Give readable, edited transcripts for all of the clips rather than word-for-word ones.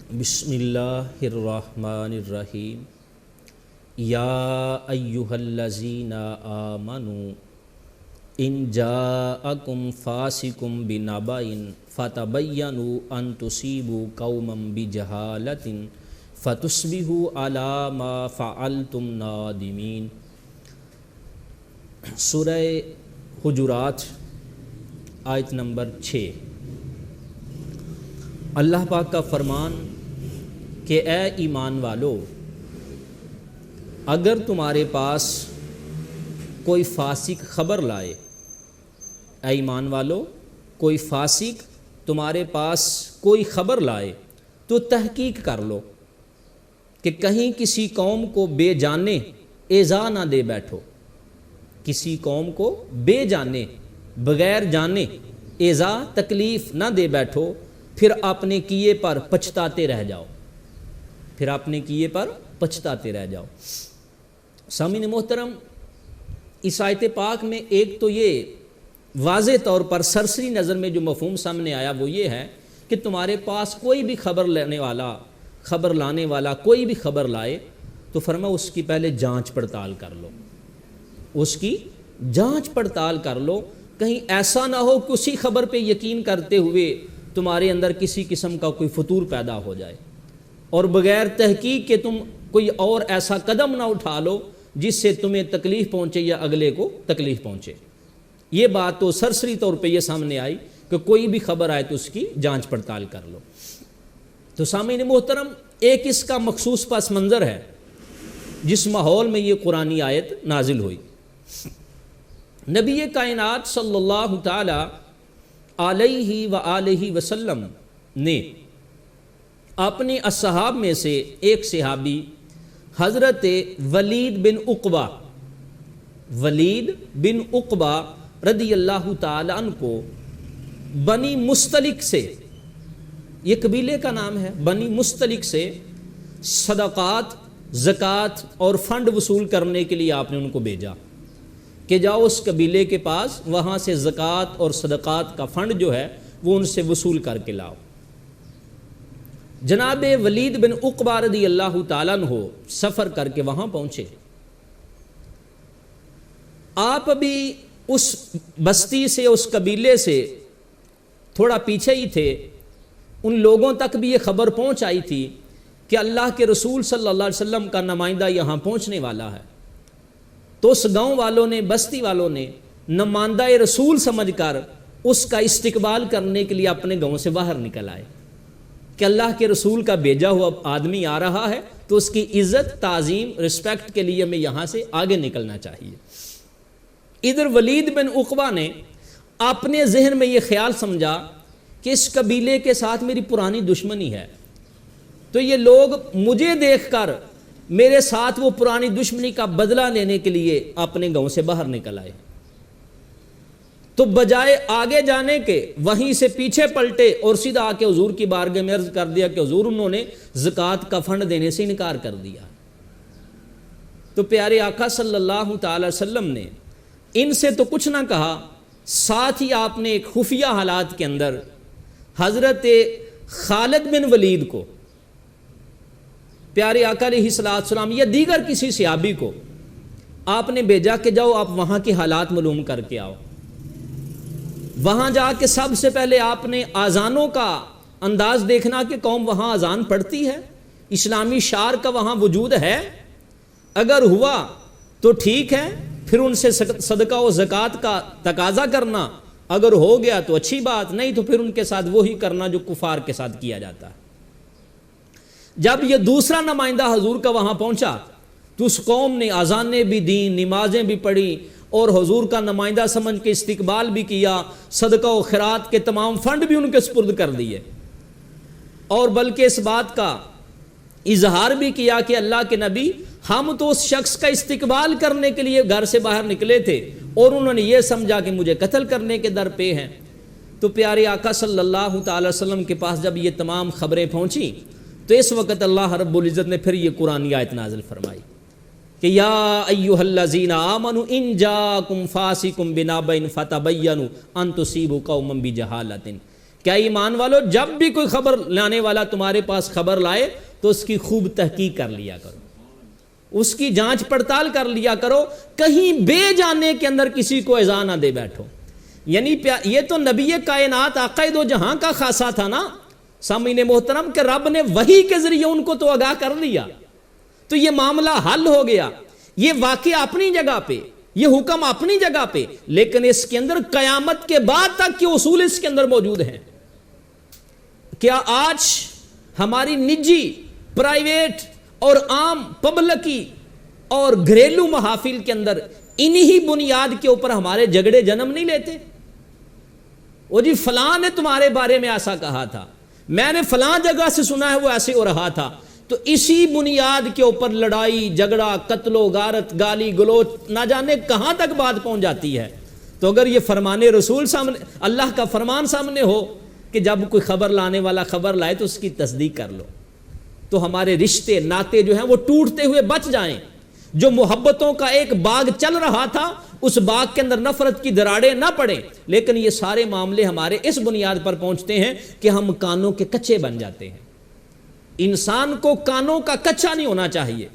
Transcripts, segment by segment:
بسم اللہ الرحمن الرحیم یا ایہا الذین آمنوا ان جاءکم فاسق بنبأ فتبینوا ان تصیبوا قوما بجہالۃ فتصبحوا علی ما فعلتم نادمین۔ سورہ حجرات آیت نمبر 6۔ اللہ پاک کا فرمان کہ اے ایمان والو، اگر تمہارے پاس کوئی فاسق خبر لائے، اے ایمان والو کوئی فاسق تمہارے پاس کوئی خبر لائے تو تحقیق کر لو کہ کہیں کسی قوم کو بے جانے ایذا نہ دے بیٹھو، کسی قوم کو بے جانے بغیر جانے ایذا تکلیف نہ دے بیٹھو، پھر اپنے کیے پر پچھتاتے رہ جاؤ، پھر اپنے کیے پر پچھتاتے رہ جاؤ۔ سامعین محترم، اس آیت پاک میں ایک تو یہ واضح طور پر سرسری نظر میں جو مفہوم سامنے آیا وہ یہ ہے کہ تمہارے پاس کوئی بھی خبر لانے والا کوئی بھی خبر لائے تو فرمایا اس کی پہلے جانچ پڑتال کر لو، اس کی جانچ پڑتال کر لو، کہیں ایسا نہ ہو کہ اسی خبر پہ یقین کرتے ہوئے تمہارے اندر کسی قسم کا کوئی فطور پیدا ہو جائے اور بغیر تحقیق کہ تم کوئی اور ایسا قدم نہ اٹھا لو جس سے تمہیں تکلیف پہنچے یا اگلے کو تکلیف پہنچے۔ یہ بات تو سرسری طور پہ یہ سامنے آئی کہ کوئی بھی خبر آئے تو اس کی جانچ پڑتال کر لو۔ تو سامعین محترم، ایک اس کا مخصوص پس منظر ہے جس ماحول میں یہ قرآنی آیت نازل ہوئی۔ نبی کائنات صلی اللہ تعالی علیہ وآلہ وسلم نے اپنے اصحاب میں سے ایک صحابی حضرت ولید بن عقبہ رضی اللہ تعالی عنہ کو بنی مستلق سے، یہ قبیلے کا نام ہے، بنی مستلق سے صدقات، زکوٰۃ اور فنڈ وصول کرنے کے لیے آپ نے ان کو بھیجا کہ جاؤ اس قبیلے کے پاس، وہاں سے زکوٰۃ اور صدقات کا فنڈ جو ہے وہ ان سے وصول کر کے لاؤ۔ جناب ولید بن عقبہ رضی اللہ تعالیٰ عنہ سفر کر کے وہاں پہنچے۔ آپ ابھی اس بستی سے، اس قبیلے سے تھوڑا پیچھے ہی تھے، ان لوگوں تک بھی یہ خبر پہنچ آئی تھی کہ اللہ کے رسول صلی اللہ علیہ وسلم کا نمائندہ یہاں پہنچنے والا ہے۔ تو اس گاؤں والوں نے، بستی والوں نے نمائندہ رسول سمجھ کر اس کا استقبال کرنے کے لیے اپنے گاؤں سے باہر نکل آئے کہ اللہ کے رسول کا بھیجا ہوا آدمی آ رہا ہے تو اس کی عزت، تعظیم، رسپیکٹ کے لیے ہمیں یہاں سے آگے نکلنا چاہیے۔ ادھر ولید بن عقبہ نے اپنے ذہن میں یہ خیال سمجھا کہ اس قبیلے کے ساتھ میری پرانی دشمنی ہے، تو یہ لوگ مجھے دیکھ کر میرے ساتھ وہ پرانی دشمنی کا بدلہ لینے کے لیے اپنے گاؤں سے باہر نکل آئے۔ تو بجائے آگے جانے کے وہیں سے پیچھے پلٹے اور سیدھا آ کے حضور کی بارگاہ میں عرض کر دیا کہ حضور انہوں نے زکوٰۃ کا فنڈ دینے سے انکار کر دیا۔ تو پیارے آقا صلی اللہ تعالی وسلم نے ان سے تو کچھ نہ کہا، ساتھ ہی آپ نے ایک خفیہ حالات کے اندر حضرت خالد بن ولید کو، پیارے آقا علیہ السلام یا دیگر کسی صحابی کو آپ نے بھیجا کہ جاؤ آپ وہاں کے حالات معلوم کر کے آؤ۔ وہاں جا کے سب سے پہلے آپ نے آذانوں کا انداز دیکھنا کہ قوم وہاں اذان پڑھتی ہے، اسلامی شعار کا وہاں وجود ہے، اگر ہوا تو ٹھیک ہے، پھر ان سے صدقہ و زکوٰۃ کا تقاضا کرنا، اگر ہو گیا تو اچھی بات، نہیں تو پھر ان کے ساتھ وہی کرنا جو کفار کے ساتھ کیا جاتا ہے۔ جب یہ دوسرا نمائندہ حضور کا وہاں پہنچا تو اس قوم نے اذانیں بھی دیں، نمازیں بھی پڑھی اور حضور کا نمائندہ سمجھ کے استقبال بھی کیا، صدقہ و خیرات کے تمام فنڈ بھی ان کے سپرد کر دیے، اور بلکہ اس بات کا اظہار بھی کیا کہ اللہ کے نبی، ہم تو اس شخص کا استقبال کرنے کے لیے گھر سے باہر نکلے تھے اور انہوں نے یہ سمجھا کہ مجھے قتل کرنے کے در پہ ہیں۔ تو پیارے آقا صلی اللہ تعالی وسلم کے پاس جب یہ تمام خبریں پہنچی تو اس وقت اللہ رب العزت نے پھر یہ قرآنی آیت نازل فرمائی کہ یا ایھا الذین آمنوا ان جاءکم فاسق بنبأ فتبینوا ان تصیبوا قوما بجہالۃ، کیا ایمان والو جب بھی کوئی خبر لانے والا تمہارے پاس خبر لائے تو اس کی خوب تحقیق کر لیا کرو، اس کی جانچ پڑتال کر لیا کرو، کہیں بے جانے کے اندر کسی کو ایذا نہ دے بیٹھو۔ یعنی یہ تو نبی کائنات آقا دو جہاں کا خاصہ تھا نا سامعین محترم، کہ رب نے وحی کے ذریعے ان کو تو آگاہ کر لیا، تو یہ معاملہ حل ہو گیا۔ یہ واقعہ اپنی جگہ پہ، یہ حکم اپنی جگہ پہ، لیکن اس کے اندر قیامت کے بعد تک کے اصول اس کے اندر موجود ہیں۔ کیا آج ہماری نجی، پرائیویٹ اور عام پبلکی اور گھریلو محافل کے اندر انہی بنیاد کے اوپر ہمارے جھگڑے جنم نہیں لیتے؟ وہ جی فلاں نے تمہارے بارے میں ایسا کہا تھا، میں نے فلاں جگہ سے سنا ہے وہ ایسے ہو رہا تھا، تو اسی بنیاد کے اوپر لڑائی جھگڑا قتل و غارت گالی گلوچ نہ جانے کہاں تک بات پہنچ جاتی ہے۔ تو اگر یہ فرمان رسول سامنے، اللہ کا فرمان سامنے ہو کہ جب کوئی خبر لانے والا خبر لائے تو اس کی تصدیق کر لو، تو ہمارے رشتے ناتے جو ہیں وہ ٹوٹتے ہوئے بچ جائیں۔ جو محبتوں کا ایک باغ چل رہا تھا اس باغ کے اندر نفرت کی دراڑیں نہ پڑیں، لیکن یہ سارے معاملے ہمارے اس بنیاد پر پہنچتے ہیں کہ ہم کانوں کے کچے بن جاتے ہیں۔ انسان کو کانوں کا کچا نہیں ہونا چاہیے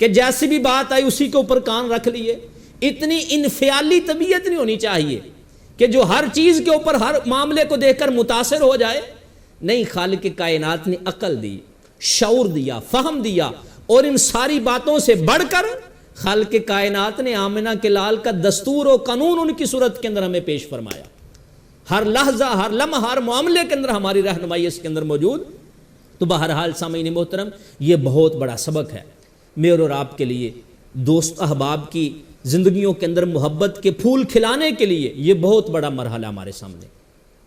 کہ جیسی بھی بات آئی اسی کے اوپر کان رکھ لیے، اتنی انفعالی طبیعت نہیں ہونی چاہیے کہ جو ہر چیز کے اوپر ہر معاملے کو دیکھ کر متاثر ہو جائے۔ نہیں، خالق کائنات نے عقل دی، شعور دیا، فہم دیا، اور ان ساری باتوں سے بڑھ کر خالق کائنات نے آمنہ کے لال کا دستور و قانون ان کی صورت کے اندر ہمیں پیش فرمایا۔ ہر لحظہ، ہر لمحہ، ہر معاملے کے اندر ہماری رہنمائی اس کے اندر موجود۔ تو بہرحال سامعین محترم، یہ بہت بڑا سبق ہے میرے اور آپ کے لیے، دوست احباب کی زندگیوں کے اندر محبت کے پھول کھلانے کے لیے یہ بہت بڑا مرحلہ ہمارے سامنے۔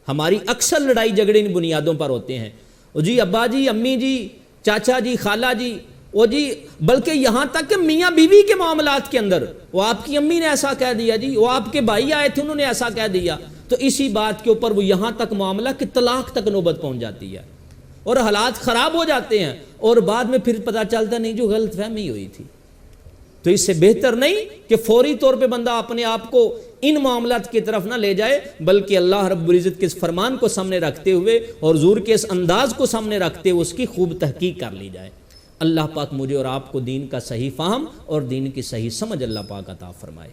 ہماری اکثر لڑائی جھگڑے ان بنیادوں پر ہوتے ہیں، جی ابا جی، امی جی، چاچا جی، خالہ جی، وہ جی، بلکہ یہاں تک کہ میاں بیوی کے معاملات کے اندر وہ آپ کی امی نے ایسا کہہ دیا جی، وہ آپ کے بھائی آئے تھے انہوں نے ایسا کہہ دیا، تو اسی بات کے اوپر وہ یہاں تک معاملہ کہ طلاق تک نوبت پہنچ جاتی ہے اور حالات خراب ہو جاتے ہیں، اور بعد میں پھر پتہ چلتا نہیں جو غلط فہمی ہوئی تھی۔ تو اس سے بہتر نہیں کہ فوری طور پہ بندہ اپنے آپ کو ان معاملات کی طرف نہ لے جائے، بلکہ اللہ رب العزت کے اس فرمان کو سامنے رکھتے ہوئے اور حضور کے اس انداز کو سامنے رکھتے ہوئے اس کی خوب تحقیق کر لی جائے۔ اللہ پاک مجھے اور آپ کو دین کا صحیح فہم اور دین کی صحیح سمجھ اللہ پاک عطا فرمائے۔